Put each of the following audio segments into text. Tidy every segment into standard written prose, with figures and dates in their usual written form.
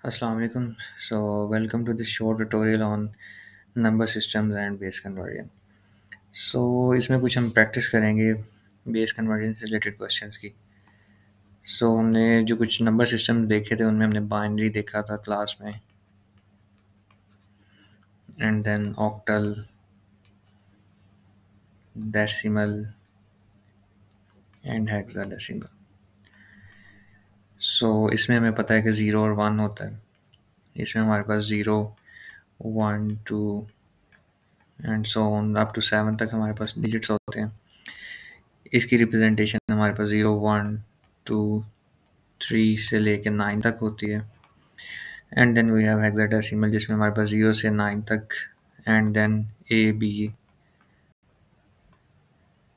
Assalamu alaikum. So welcome to this short tutorial on number systems and base conversion. So इसमें कुछ हम practice करेंगे base conversion से related questions की. हमने जो कुछ नंबर सिस्टम देखे थे उनमें हमने बाइनरी देखा था क्लास में, and then octal, decimal and hexadecimal. इसमें हमें पता है कि 0 और 1 होता है. इसमें हमारे पास 0, 1, 2 and so on up to 7 तक हमारे पास डिजिट्स होते हैं. इसकी रिप्रेजेंटेशन हमारे पास 0, 1, 2, 3 से लेके 9 तक होती है. And then we have hexadecimal जिसमें हमारे पास 0 से 9 तक, and then a b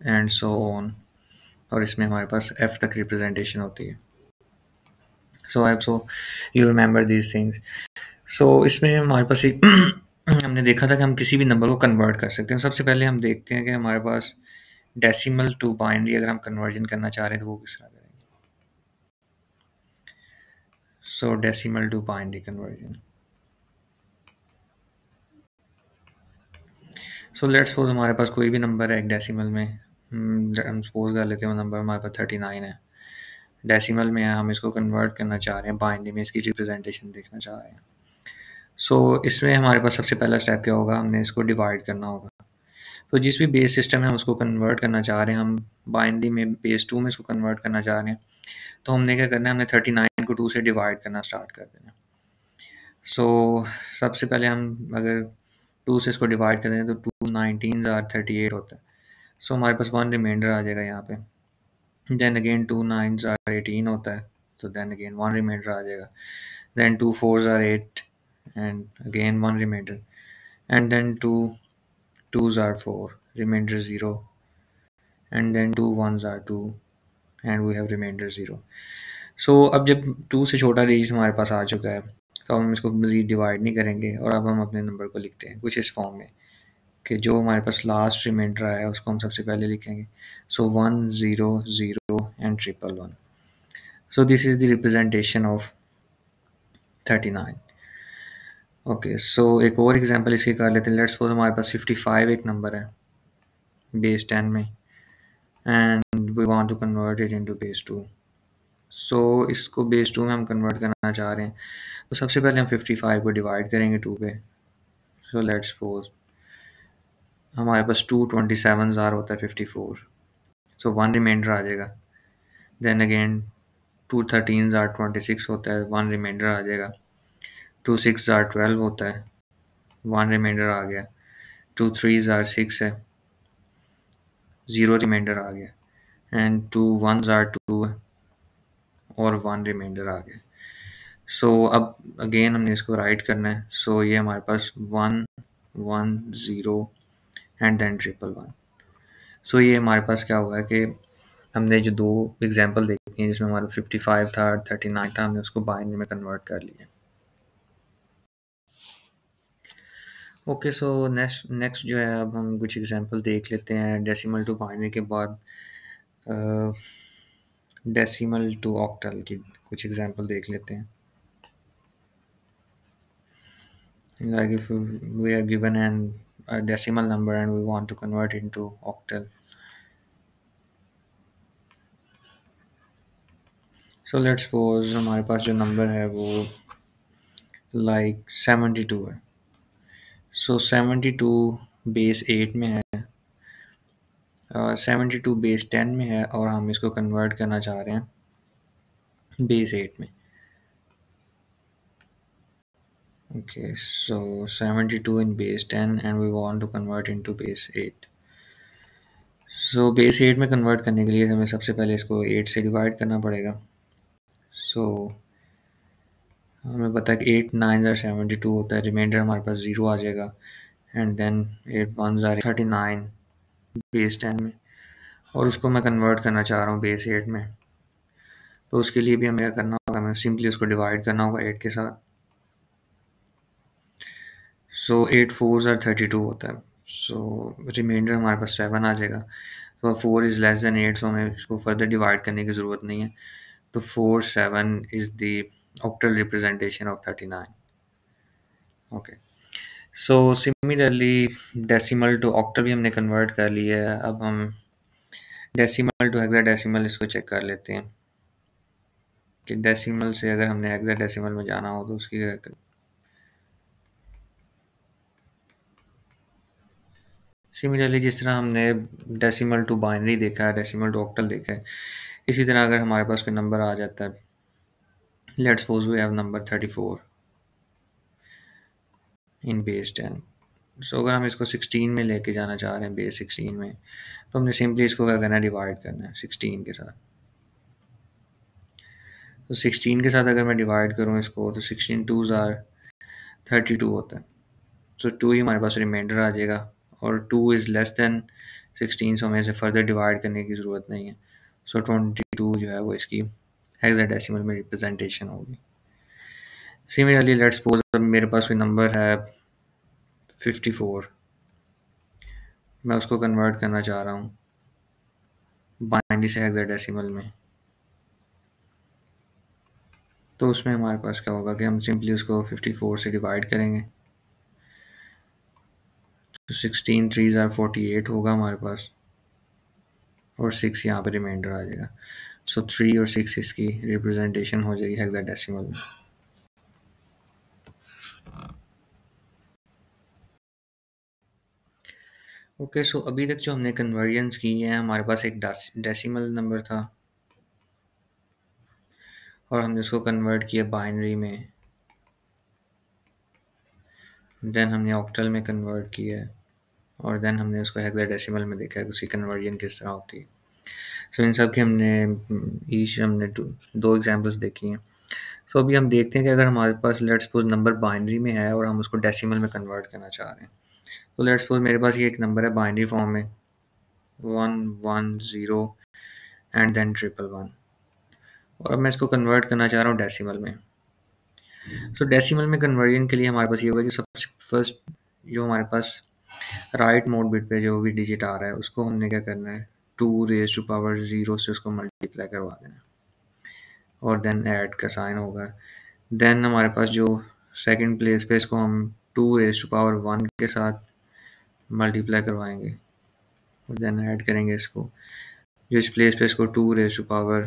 and so on, और इसमें हमारे पास एफ तक रिप्रेजेंटेशन होती है. So I so you remember these things. इसमें हमारे पास एक हमने देखा था कि हम किसी भी नंबर को कन्वर्ट कर सकते हैं. सबसे पहले हम देखते हैं कि हमारे पास डेसिमल टू बाइनरी अगर हम कन्वर्जन करना चाह रहे हैं तो वो किस तरह करेंगे. Decimal to binary conversion. Let's suppose हमारे पास कोई भी नंबर है एक डेसिमल में. हम सपोज कर लेते हैं वो नंबर हमारे पास 39 है. डेसिमल में है, हम इसको कन्वर्ट करना चाह रहे हैं बाइनरी में, इसकी रिप्रेजेंटेशन देखना चाह रहे हैं. इसमें हमारे पास सबसे पहला स्टेप क्या होगा, हमने इसको डिवाइड करना होगा. जिस भी बेस सिस्टम है हम उसको कन्वर्ट करना चाह रहे हैं, हम बाइनरी में बेस 2 में इसको कन्वर्ट करना चाह रहे हैं, तो हमने क्या करना है, हमने 39 को 2 से डिवाइड करना स्टार्ट कर देना. सबसे पहले हम अगर 2 से इसको डिवाइड करें तो 2 19 38 होता है. हमारे पास 1 रिमाइंडर आ जाएगा यहाँ पे. देन अगेन 2 9 18 होता है, तो देन अगेन 1 रिमाइंडर आ जाएगा. Then 2 4 8 and again 1 remainder, and then 2 2 4 remainder 0, and then 2 1 2 and we have remainder 0. अब जब 2 से छोटा डिजिट हमारे पास आ चुका है तो हम इसको मज़ीद डिवाइड नहीं करेंगे, और अब हम अपने नंबर को लिखते हैं कुछ इस फॉर्म में कि जो हमारे पास लास्ट रिमाइंडर आया है उसको हम सबसे पहले लिखेंगे. 1 0 0 and 1 1. This is the representation of 39. Okay, एक और एग्जांपल इसकी कर लेते हैं. लेट्स सपोज हमारे पास 55 एक नंबर है बेस 10 में, and we want to convert it into base 2. इसको बेस 2 में हम कन्वर्ट करना चाह रहे हैं, तो सबसे पहले हम 55 को डिवाइड करेंगे 2 पे. लेट्स सपोज हमारे पास 2 27 होता है 54, 1 रिमाइंडर आ जाएगा. देन अगेन 2 13 26 होता है, 1 रिमाइंडर आ जाएगा. 2 6 12 होता है, 1 रिमाइंडर आ गया. 2 3 6 है, 0 रिमाइंडर आ गया. एंड 2 1 2 और 1 रिमाइंडर आ गया. अब अगेन हमने इसको राइट करना है. ये हमारे पास 1 1 0 एंड देन 1 1. ये हमारे पास क्या हुआ है कि हमने जो 2 एग्जांपल देखी हैं जिसमें हमारा 55 था 39 था, हमने उसको बाइनरी में कन्वर्ट कर लिया. ओके, नेक्स्ट जो है, अब हम कुछ एग्जांपल देख लेते हैं डेसिमल टू बाइनरी के बाद. डेसिमल टू ऑक्टल की कुछ एग्जांपल देख लेते हैं. Like if we are given a decimal number and we want to convert it into octal. Let's suppose हमारे पास जो नंबर है वो like 72 है. 72 बेस 8 में है, 72 बेस 10 में है, और हम इसको कन्वर्ट करना चाह रहे हैं बेस 8 में. Okay, 72 in base 10 and we want to convert into base 8. Base 8 में कन्वर्ट करने के लिए हमें सबसे पहले इसको 8 से डिवाइड करना पड़ेगा. हमें पता है कि 8 9 72 होता है, रिमाइंडर हमारे पास 0 आ जाएगा. एंड देन 8 1 39 बेस 10 में, और उसको मैं कन्वर्ट करना चाह रहा हूँ बेस 8 में. तो उसके लिए भी हमें क्या करना होगा, हमें सिंपली उसको डिवाइड करना होगा 8 के साथ. 8 4 32 होता है. रिमाइंडर हमारे पास 7 आ जाएगा. 4 इज़ लेस देन 8, हमें इसको फर्दर डिवाइड करने की ज़रूरत नहीं है. तो 47 is the octal representation of 39. Okay, so similarly decimal to octal भी हमने कन्वर्ट कर लिया है. अब हम डेसिमल टू हेक्साडेसिमल इसको चेक कर लेते हैं कि डेसिमल से अगर हमने हेक्साडेसिमल में जाना हो तो उसकी सिमिलरली जिस तरह हमने डेसिमल टू बाइनरी देखा है, डेसिमल टू ऑक्टल देखा है, इसी तरह अगर हमारे पास कोई नंबर आ जाता है, let's suppose we have number 34 in base 10. So अगर हम इसको 16 में लेके जाना चाह रहे हैं, बेस 16 में, तो हमने सिंपली इसको क्या करना है, डिवाइड करना है 16 के साथ. तो 16 के साथ अगर मैं डिवाइड करूँ इसको, तो 16 टूज आर 32 होता है. तो 2 ही हमारे पास रिमाइंडर आ जाएगा, और 2 इज़ लेस दैन 16, सो हमें इसे फर्दर डिवाइड करने की ज़रूरत नहीं है. सो 22 जो है वो इसकी हेक्साडेसिमल में रिप्रेजेंटेशन होगी. सिमिलरली लेट्स सपोज अब मेरे पास कोई नंबर है 54, मैं उसको कन्वर्ट करना चाह रहा हूँ बाइनरी से हेक्साडेसिमल में. तो उसमें हमारे पास क्या होगा कि हम सिंपली उसको 54 से डिवाइड करेंगे, तो 16 3 ज़ार 48 होगा हमारे पास, और 6 यहाँ पे रिमाइंडर आ जाएगा. सो 3 और 6 इसकी रिप्रेजेंटेशन हो जाएगी हेक्साडेसिमल में. ओके, सो अभी तक जो हमने कन्वर्जन्स की हैं, हमारे पास एक डेसिमल नंबर था और हमने उसको कन्वर्ट किया बाइनरी में, देन हमने ऑक्टल में कन्वर्ट किया है, और देन हमने उसको हेक्साडेसिमल में देखा है कि उसकी कन्वर्जन किस तरह होती है. सो इन सब की हमने दो एग्जांपल्स देखी हैं. सो अभी हम देखते हैं कि अगर हमारे पास लेट्स सपोज नंबर बाइनरी में है और हम उसको डेसिमल में कन्वर्ट करना चाह रहे हैं. तो लेट्स सपोज मेरे पास ये एक नंबर है बाइनरी फॉर्म में 110 एंड देन 111, और अब मैं इसको कन्वर्ट करना चाह रहा हूँ डेसिमल में. सो डेसिमल में कन्वर्जन के लिए हमारे पास ये होगा कि सबसे फर्स्ट जो हमारे पास राइट मोड बिट पे जो भी डिजिट आ रहा है उसको हमने क्या करना है, 2 raised to power 0 से उसको मल्टीप्लाई करवा देना है, और देन ऐड का साइन होगा. देन हमारे पास जो सेकंड प्लेस पे इसको हम 2 raised to power 1 के साथ मल्टीप्लाई करवाएंगे, और देन ऐड करेंगे इसको. जो इस प्लेस पे इसको 2 raised to power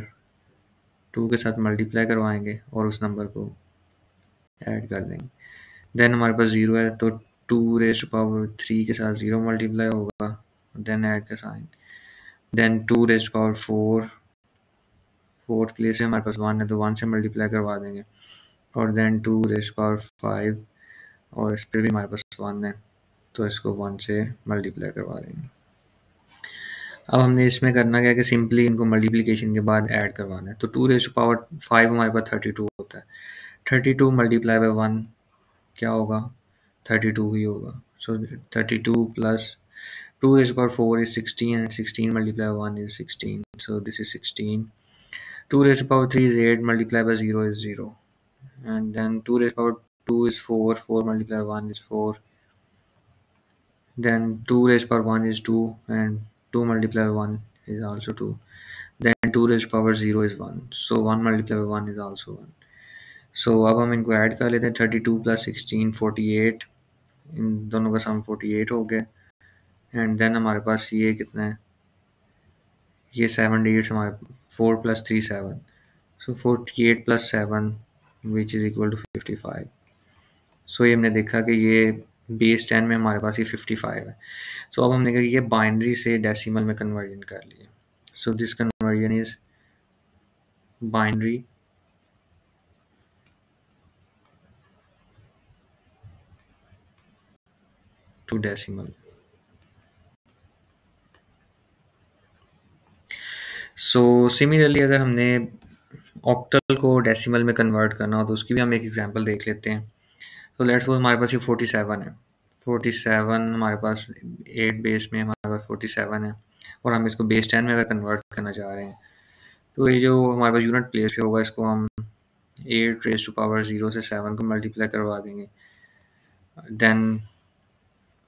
2 के साथ मल्टीप्लाई करवाएंगे और उस नंबर को ऐड कर देंगे. देन हमारे पास 0 है, तो 2 raised to power 3 के साथ 0 मल्टीप्लाई होगा, देन ऐड का sign. Then 2 raised to power 4, fourth place पे हमारे पास 1 है, तो 1 से मल्टीप्लाई करवा देंगे, और देन 2 raised to power 5, और इस पर भी हमारे पास 1 है, तो इसको 1 से मल्टीप्लाई करवा देंगे. अब हमने इसमें करना क्या है कि सिंपली इनको मल्टीप्लिकेशन के बाद ऐड करवाना है. तो 2 raised to power 5 हमारे पास 32 होता है. 32 मल्टीप्लाई बाय 1 क्या होगा, 32 ही होगा. सो 32 plus 2 raised to power 4 is 16, and 16 multiplied by 1 is 16. So this is 16. 2 raised to power 3 is 8, multiplied by 0 is 0. And then 2 raised to power 2 is 4, 4 multiplied by 1 is 4. Then 2 raised to power 1 is 2, and 2 multiplied by 1 is also 2. Then 2 raised to power 0 is 1. So 1 multiplied by 1 is also 1. So अब हम इनको add कर लेते हैं. 32 plus 16 48, इन दोनों का सम 48 हो गया. एंड देन हमारे पास ये कितना है, ये 7 digits हमारे 4 + 3 7. So 48 + 7 which is equal to 55. So ये हमने देखा कि ये बेस 10 में हमारे पास ये 55 है. सो अब हमने कहा कि ये बाइनरी से डेसिमल में कन्वर्जन कर लिया. So this conversion is binary to decimal. So similarly अगर हमने ऑक्टल को डेसिमल में कन्वर्ट करना हो तो उसकी भी हम एक एग्जांपल देख लेते हैं. तो लेट्स सपोज हमारे पास ये 47 है. 47 हमारे पास 8 बेस में हमारे पास 47 है, और हम इसको बेस 10 में अगर कन्वर्ट करना चाह रहे हैं, तो ये जो हमारे पास यूनिट प्लेस पे होगा इसको हम 8 raised to power 0 से 7 को मल्टीप्लाई करवा देंगे. Then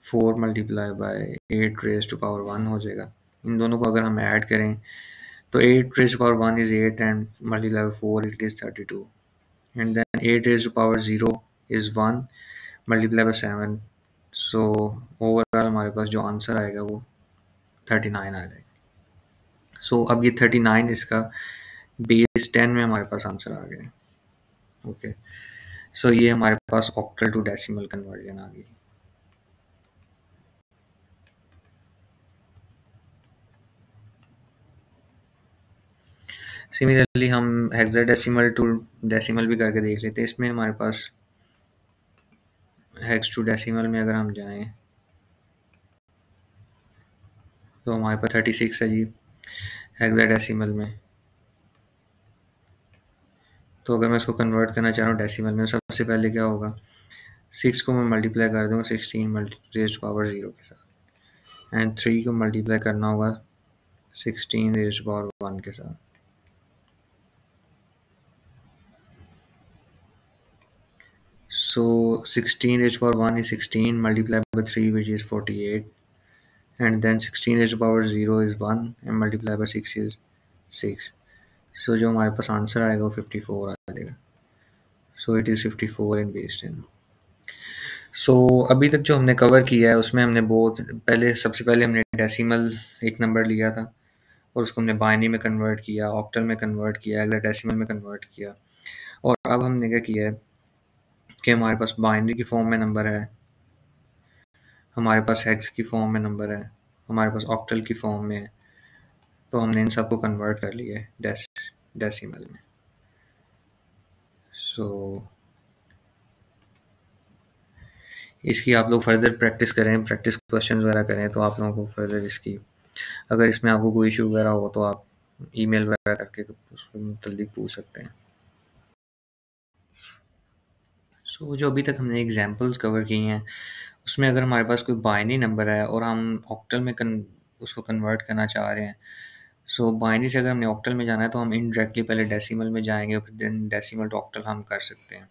4 multiplied by 8 raised to power 1 हो जाएगा. इन दोनों को अगर हम ऐड करें तो 8 raised to power 1 is 8 and multiply by 4 it is 32, and then 8 raised to power 0 is 1 multiply by 7, so overall हमारे पास जो आंसर आएगा वो 39 आ जाएगा। सो अब ये 39 इसका बेस 10 में हमारे पास आंसर आ गया। ओके, सो ये हमारे पास ऑक्टल टू डेसिमल कन्वर्जन आ गई। सिमिलरली हम हेक्साडेसिमल टू डेसिमल भी करके देख लेते हैं। इसमें हमारे पास हेक्स टू डेसिमल में अगर हम जाएं तो हमारे पास 36 है जी हेक्साडेसिमल में। तो अगर मैं इसको कन्वर्ट करना चाह रहा हूँ डेसिमल में, सबसे पहले क्या होगा, 6 को मैं मल्टीप्लाई कर दूँगा 16 रेज़्ड पावर 0 के साथ, एंड 3 को मल्टीप्लाई करना होगा 16 रेज़्ड पावर 1 के साथ। So 16 raised to power 1 is 16 multiplied by 3 which is 48, and then 16 raised to power 0 is 1 and multiplied by 6 is 6. So जो हमारे पास आंसर आएगा वो 54 आ जाएगा। So it is 54 in base 10. So अभी तक जो हमने कवर किया है उसमें हमने सबसे पहले हमने डेसिमल एक नंबर लिया था और उसको हमने बाइनरी में कन्वर्ट किया, ऑक्टल में कन्वर्ट किया, हेक्साडेसिमल में कन्वर्ट किया, और अब हमने क्या किया है कि हमारे पास बाइनरी की फॉर्म में नंबर है, हमारे पास हेक्स की फॉर्म में नंबर है, हमारे पास ऑक्टल की फॉर्म में है, तो हमने इन सबको कन्वर्ट कर लिया है डेसिमल में। सो इसकी आप लोग फर्दर प्रैक्टिस करें, प्रैक्टिस क्वेश्चन वगैरह करें, तो आप लोगों को फर्दर इसकी, अगर इसमें आपको कोई इशू वगैरह हो तो आप ईमेल वगैरह करके उसको जल्दी पूछ सकते हैं। सो जो अभी तक हमने एग्जांपल्स कवर की हैं उसमें अगर हमारे पास कोई बाइनरी नंबर है और हम ऑक्टल में उसको कन्वर्ट करना चाह रहे हैं, सो बाइनरी से अगर हमने ऑक्टल में जाना है तो हम इनडायरेक्टली पहले डेसिमल में जाएंगे और फिर देन डेसिमल टू ऑक्टल हम कर सकते हैं।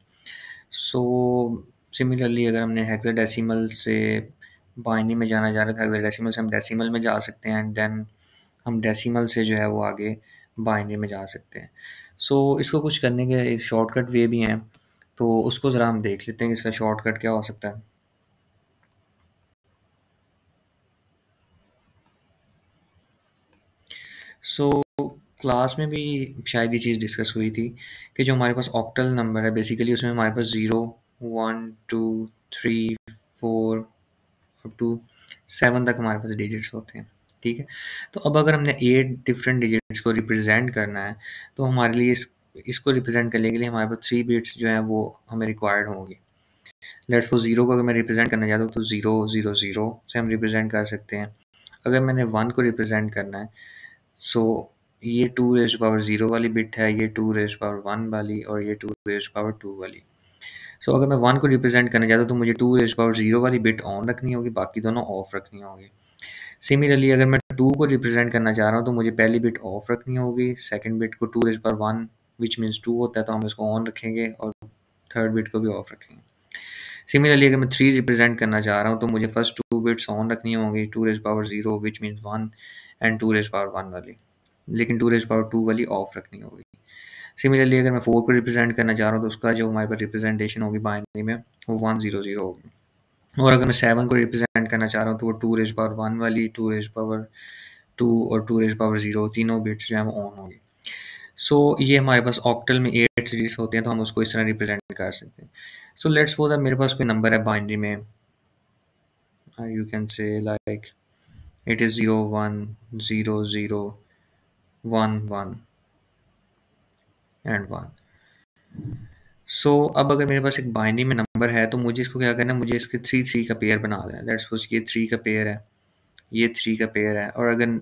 सो सिमिलरली अगर हमने हेक्साडेसिमल से बाइनरी में जाना चाह रहे थे, हेक्साडेसिमल से हम डेसिमल में जा सकते हैं, एंड देन हम डेसिमल से जो है वो आगे बाइनरी में जा सकते हैं। सो इसको कुछ करने के एक शॉर्टकट वे भी हैं, तो उसको ज़रा हम देख लेते हैं कि इसका शॉर्टकट क्या हो सकता है। सो क्लास में भी शायद ये चीज़ डिस्कस हुई थी कि जो हमारे पास ऑक्टल नंबर है बेसिकली उसमें हमारे पास 0 1 2 3 4 अप टू 7 तक हमारे पास डिजिट्स होते हैं, ठीक है। तो अब अगर हमने 8 डिफरेंट डिजिट्स को रिप्रेजेंट करना है तो हमारे लिए इसको रिप्रेजेंट करने के लिए हमारे पास 3 बिट्स जो हैं वो हमें रिक्वायर्ड होंगी। लेट्स सपोज 0 को अगर मैं रिप्रेजेंट करना चाहता हूँ तो 0 0 0 से हम रिप्रेजेंट कर सकते हैं। अगर मैंने 1 को रिप्रेजेंट करना है, सो ये 2 रेज़्ड पावर 0 वाली बिट है, ये 2 रेज़्ड पावर 1 वाली, और ये 2 रेज़्ड पावर 2 वाली। सो अगर मैं 1 को रिप्रेजेंट करना चाहता हूँ तो मुझे 2 रेज़्ड पावर 0 वाली बिट ऑन रखनी होगी, बाकी दोनों ऑफ रखनी होगी। सिमिलरली अगर मैं 2 को रिप्रेजेंट करना चाह रहा हूँ तो मुझे पहली बिट ऑफ रखनी होगी, सेकंड बिट को 2 रेज़्ड पावर 1 विच मीन्स 2 होता है तो हम इसको ऑन रखेंगे, और थर्ड बिट को भी ऑफ रखेंगे। सिमिलरली अगर मैं 3 रिप्रेजेंट करना चाह रहा हूँ तो मुझे फर्स्ट 2 बिट्स ऑन रखनी होंगी, 2 raised power 0 which means 1 and 2 raised power 1 वाली, लेकिन 2 रेज़्ड पावर 2 वाली ऑफ रखनी होगी। सिमिलरली अगर मैं 4 को रिप्रेजेंट करना चाह रहा हूँ तो उसका जो हमारे पास रिप्रेजेंटेशन होगी बाइनरी में वो 1 0 0 होगी, और अगर मैं 7 को रिप्रेजेंट करना चाह रहा हूँ तो वो 2 रेज़्ड पावर 1 वाली, 2 रेज़्ड पावर 2 और 2 रेज़्ड पावर 0 तीनों बिट्स जो है वो ऑन होंगी। सो ये हमारे पास ऑक्टल में 8 डिजिट्स होते हैं तो हम उसको इस तरह रिप्रेजेंट कर सकते हैं। सो लेट्स सपोज मेरे पास कोई नंबर है बाइनरी में, you can say like it is 0 1 0 0 1 1 and 1। सो अब अगर मेरे पास एक बाइनरी में नंबर है तो मुझे इसको क्या करना है, मुझे इसके 3 3 का पेयर बना देना है। लेट्स सपोज ये 3 का पेयर है, ये 3 का पेयर है, और अगर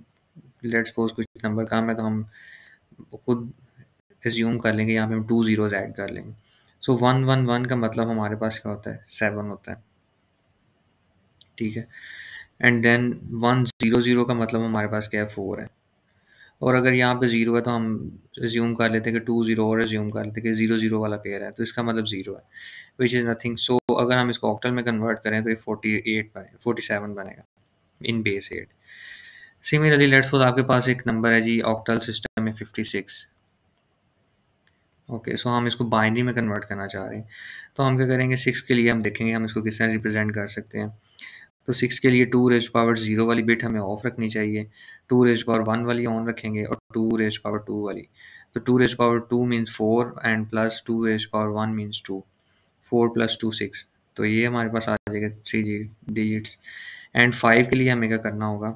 लेट्स सपोज कुछ नंबर कम है तो हम खुद एज्यूम कर लेंगे, यहाँ पे हम 2 ज़ीरोज़ ऐड कर लेंगे। सो 1 1 1 का मतलब हमारे पास क्या होता है, 7 होता है, ठीक है। एंड देन 1 0 0 का मतलब हमारे पास क्या है, 4 है, और अगर यहाँ पे 0 है तो हम एज्यूम कर लेते हैं कि 2 0 और एज्यूम कर लेते हैं कि 0 0 वाला पेयर है, तो इसका मतलब 0 है, विच इज़ नथिंग। सो अगर हम इसको ऑक्टल में कन्वर्ट करें तो ये 47 बनेगा इन बेस 8। सिमिलरली लेट्स सपोज आपके पास एक नंबर है जी, ऑक्टल सिस्टम में 56। ओके, सो हम इसको बाइनरी में कन्वर्ट करना चाह रहे हैं, तो हम क्या करेंगे, 6 के लिए हम देखेंगे हम इसको किस तरह रिप्रेजेंट कर सकते हैं। तो 6 के लिए 2 रेज़ पावर 0 वाली बिट हमें ऑफ रखनी चाहिए, 2 रेज़ पावर 1 वाली ऑन रखेंगे और 2 रेज़ पावर 2 वाली। तो 2 raise power 2 means 4 and plus 2 raise power 1 means 2, 4 plus 2 6। तो ये हमारे पास आ जाएगा 3 डिजिट्स। एंड 5 के लिए हमें क्या करना होगा,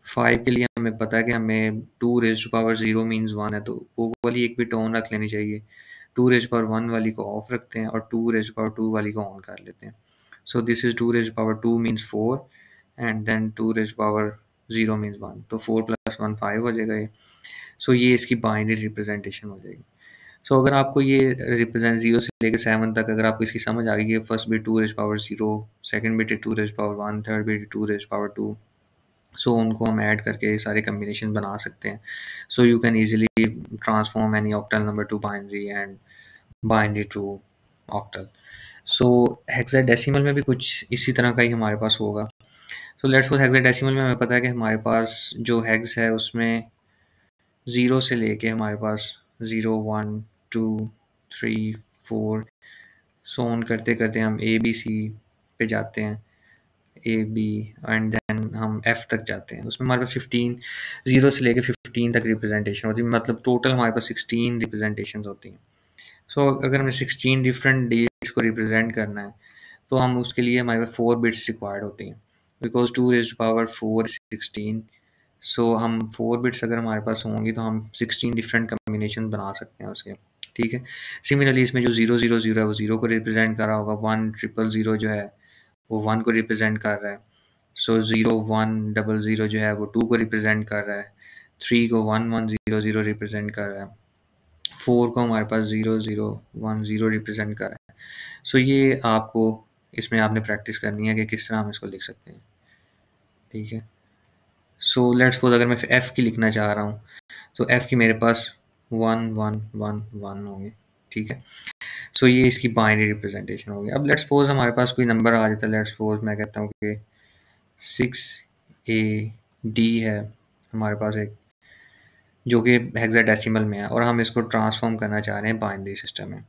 5 के लिए हमें पता है कि हमें 2 रेज़ पावर 0 मीन्स 1 है, तो वो वाली एक बिट ऑन रख लेनी चाहिए। 2 रेज़ पावर 1 वाली को ऑफ रखते हैं और 2 रेज़ पावर 2 वाली को ऑन कर लेते हैं। So this is 2 raise power 2 means 4 and then 2 raise power 0 means 1, तो 4 प्लस 1 5 हो जाएगा ये। सो ये इसकी बाइनरी रिप्रेजेंटेशन हो जाएगी। सो अगर आपको ये रिप्रेजेंट 0 से लेकर 7 तक अगर आपको इसकी समझ आ गई है, first bit 2 raise power 0, second bit 2 raise power 1, third bit 2 raise power 2, so उनको हम ऐड करके सारे कम्बिनेशन बना सकते हैं। So you can easily transform any octal number to binary and binary to octal. So hexadecimal में भी कुछ इसी तरह का ही हमारे पास होगा। सो लेट्स सपोज हेक्साडेसिमल में हमें पता है कि हमारे पास जो हेक्स है उसमें 0 से लेके हमारे पास 0 1 2 3 4 सो ऑन करते करते हम ए बी सी पे जाते हैं, ए बी एंड देन हम एफ तक जाते हैं। उसमें हमारे पास 15 0 से लेके 15 तक रिप्रेजेंटेशन होती है, मतलब टोटल हमारे पास 16 रिप्रेजेंटेशन होती हैं। सो अगर हमें 16 डिफरेंट डिजिट्स को रिप्रेजेंट करना है तो हम उसके लिए हमारे पास 4 बिट्स रिक्वायर्ड होती हैं, बिकॉज 2 रेज़ पावर 4 16। सो हम 4 बिट्स अगर हमारे पास होंगी तो हम 16 डिफरेंट कम्बिनेशन बना सकते हैं उसके, ठीक है। सिमिलरली इसमें जो 0 0 0 है वो 0 को रिप्रेजेंट कर रहा होगा, 1 0 0 0 जो है वो 1 को रिप्रेजेंट कर रहा है। सो 0 1 0 0 जो है वो 2 को रिप्रेजेंट कर रहा है, 3 को 1 1 0 0 रिप्रेजेंट कर रहा है, 4 को हमारे पास 0 0 1 0 रिप्रेजेंट कर रहा है। सो ये आपको इसमें आपने प्रैक्टिस करनी है कि किस तरह हम इसको लिख सकते हैं, ठीक है। सो लेट्स सपोज अगर मैं एफ़ की लिखना चाह रहा हूँ तो एफ़ की मेरे पास 1 1 1 1 होंगे, ठीक है। सो ये इसकी बाइनरी रिप्रेजेंटेशन होगी। अब लेट्स सपोज हमारे पास कोई नंबर आ जाता है, लेट्स सपोज मैं कहता हूँ कि 6AD है हमारे पास एक, जो कि हेक्साडेसिमल में है और हम इसको ट्रांसफॉर्म करना चाह रहे हैं बाइनरी सिस्टम में।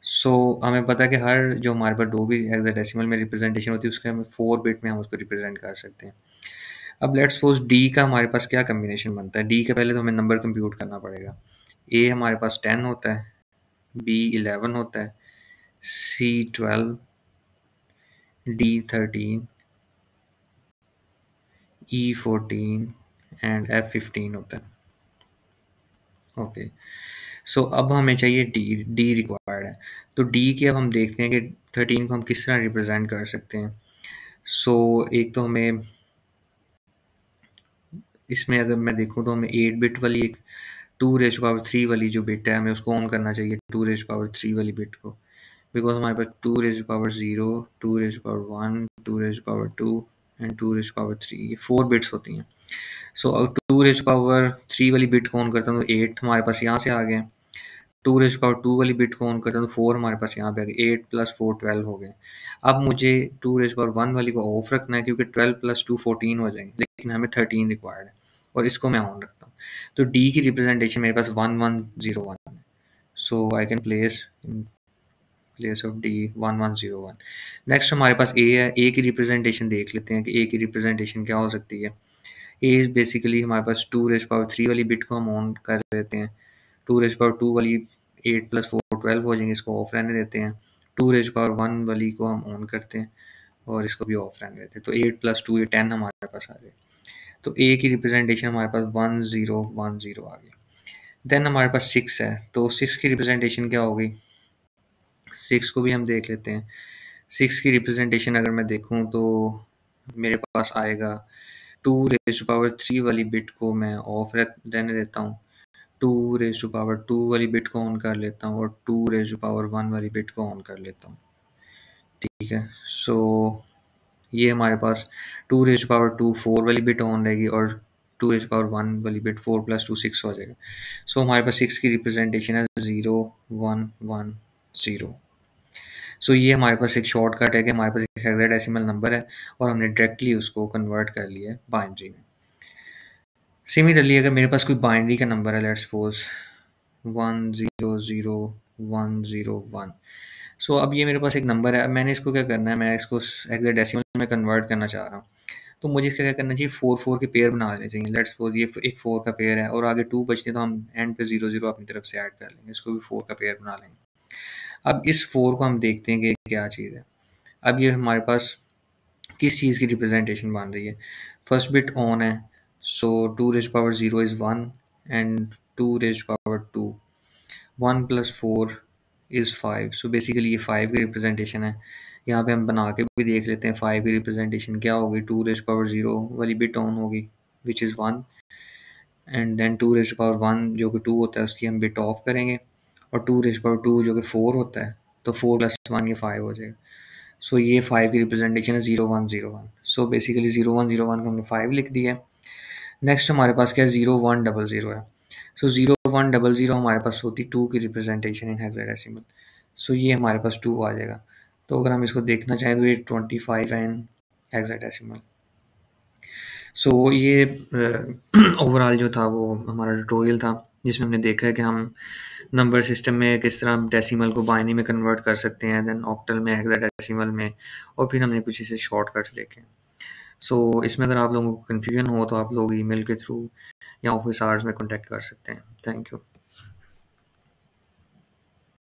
सो हमें पता है कि हर जो हमारे पास जो भी हेक्साडेसिमल में रिप्रेजेंटेशन होती है उसके हमें 4 बिट में हम उसको रिप्रेजेंट कर सकते हैं। अब लेट्स सपोज डी का हमारे पास क्या कम्बिनेशन बनता है, डी के पहले तो हमें नंबर कंप्यूट करना पड़ेगा। ए हमारे पास 10 होता है, बी 11 होता है, सी 12, डी 13, ई 14 एंड एफ 15 होता है। ओके, सो अब हमें चाहिए डी, डी रिक्वायर्ड है। तो डी की अब हम देखते हैं कि 13 को हम किस तरह रिप्रेजेंट कर सकते हैं। सो एक तो हमें इसमें अगर मैं देखूँ तो हमें 8 बिट वाली एक 2 रेज़ पावर 3 वाली जो बिट है हमें उसको ऑन करना चाहिए, 2 रेज़ पावर 3 वाली बिट को, बिकॉज हमारे पास 2 raise power 0, 2 raise power 1, 2 raise power 2 and 2 raise power 3, ये 4 बिट्स होती हैं। सो अब 2 रेज़ पावर 3 वाली बिट को ऑन करता हूँ तो 8 हमारे पास यहाँ से आ गए। 2 रेज़ पावर 2 वाली बिट को ऑन करता हूँ तो 4 हमारे पास यहाँ पे आ गए, 8 प्लस 4 12 हो गए। अब मुझे 2 रेज़ पावर 1 वाली को ऑफ रखना है क्योंकि 12 प्लस 2 14 हो जाएंगे, लेकिन हमें 13 रिक्वायर्ड है और इसको मैं ऑन रखता हूँ। तो डी की रिप्रेजेंटेशन मेरे पास 1 1 0 1 है, so I can place place of d 1 1 0 1। Next हमारे पास ए है, ए की रिप्रेजेंटेशन देख लेते हैं कि ए की रिप्रेजेंटेशन क्या हो सकती है। ए इज बेसिकली हमारे पास 2 रेज़ पावर 3 वाली बिट को हम ऑन कर लेते हैं, 2 रेज़ पावर 2 वाली 8 प्लस 4 12 हो जाएंगे, इसको ऑफ रहने देते हैं। 2 रेज़ पावर 1 वाली को हम ऑन करते हैं और इसको भी ऑफ रहने देते हैं, तो 8 प्लस 2 ये 10 हमारे पास आ जाए। तो ए की रिप्रेजेंटेशन हमारे पास 1 0 1 0 आ गई। देन हमारे पास 6 है, तो 6 की रिप्रेजेंटेशन क्या होगी, 6 को भी हम देख लेते हैं। 6 की रिप्रेजेंटेशन अगर मैं देखूँ तो मेरे पास आएगा 2 रेज़ पावर 3 वाली बिट को मैं ऑफ रहने देता हूँ, 2 रेज़ टू पावर 2 वाली बिट को ऑन कर लेता हूँ और 2 रेज़ टू पावर 1 वाली बिट को ऑन कर लेता हूँ, ठीक है। सो ये हमारे पास 2 रेज़ टू पावर 2 4 वाली बिट ऑन रहेगी और 2 रेज़ टू पावर 1 वाली बिट 4 प्लस 2 6 हो जाएगा। सो हमारे पास 6 की रिप्रेजेंटेशन है 0 1 1 0। सो ये हमारे पास एक शॉर्टकट है कि हमारे पास एक हेक्साडेसिमल नंबर है और हमने डायरेक्टली उसको कन्वर्ट कर लिया है बाइनरी में। सिमिलरली अगर मेरे पास कोई बाइनरी का नंबर है, लेट्स सपोज 100101, सो अब ये मेरे पास एक नंबर है। अब मैंने इसको क्या करना है, मैं इसको हेक्साडेसिमल में कन्वर्ट करना चाह रहा हूँ। तो मुझे इसका क्या करना चाहिए, 4 के पेयर बना लेने चाहिए। लेट्स सपोज ये एक 4 का पेयर है और आगे 2 बचते हैं, तो हम एंड पे 0 अपनी तरफ से ऐड कर लेंगे, इसको भी 4 का पेयर बना लेंगे। अब इस 4 को हम देखते हैं कि क्या चीज़ है। अब ये हमारे पास किस चीज़ की रिप्रेजेंटेशन बन रही है। फर्स्ट बिट ऑन है, सो 2 is 1 and 2 1 + 4 is 5। So basically ये 5 की रिप्रेजेंटेशन है। यहाँ पे हम बना के भी देख लेते हैं 5 की रिप्रेजेंटेशन क्या होगी। 2 वाली बिट ऑन होगी विच इज़ 1, एंड देन 2 जो कि 2 होता है उसकी हम बिट ऑफ करेंगे, और 2 जो कि 4 होता है, तो 4 + 1 ये 5 हो जाएगा। सो ये 5 की रिप्रेजेंटेशन है 0101। सो बेसिकली 0101 को हमने 5 लिख दिया है। नेक्स्ट हमारे पास क्या है, 0100 है। सो 0100 हमारे पास होती 2 की रिप्रेजेंटेशन इन हेक्साडेसिमल। सो ये हमारे पास 2 आ जाएगा। तो अगर हम इसको देखना चाहें तो ये 25 है इन हेक्साडेसिमल। सो ये ओवरऑल जो था वो हमारा ट्यूटोरियल था, जिसमें हमने देखा है कि हम नंबर सिस्टम में किस तरह हम डेसिमल को बाइनरी में कन्वर्ट कर सकते हैं, देन ऑक्टल में, हेक्साडेसिमल में, और फिर हमने कुछ इसे शॉर्टकट्स देखे। सो इसमें अगर आप लोगों को कन्फ्यूजन हो तो आप लोग ईमेल के थ्रू या ऑफिस आवर्स में कॉन्टैक्ट कर सकते हैं। Thank you.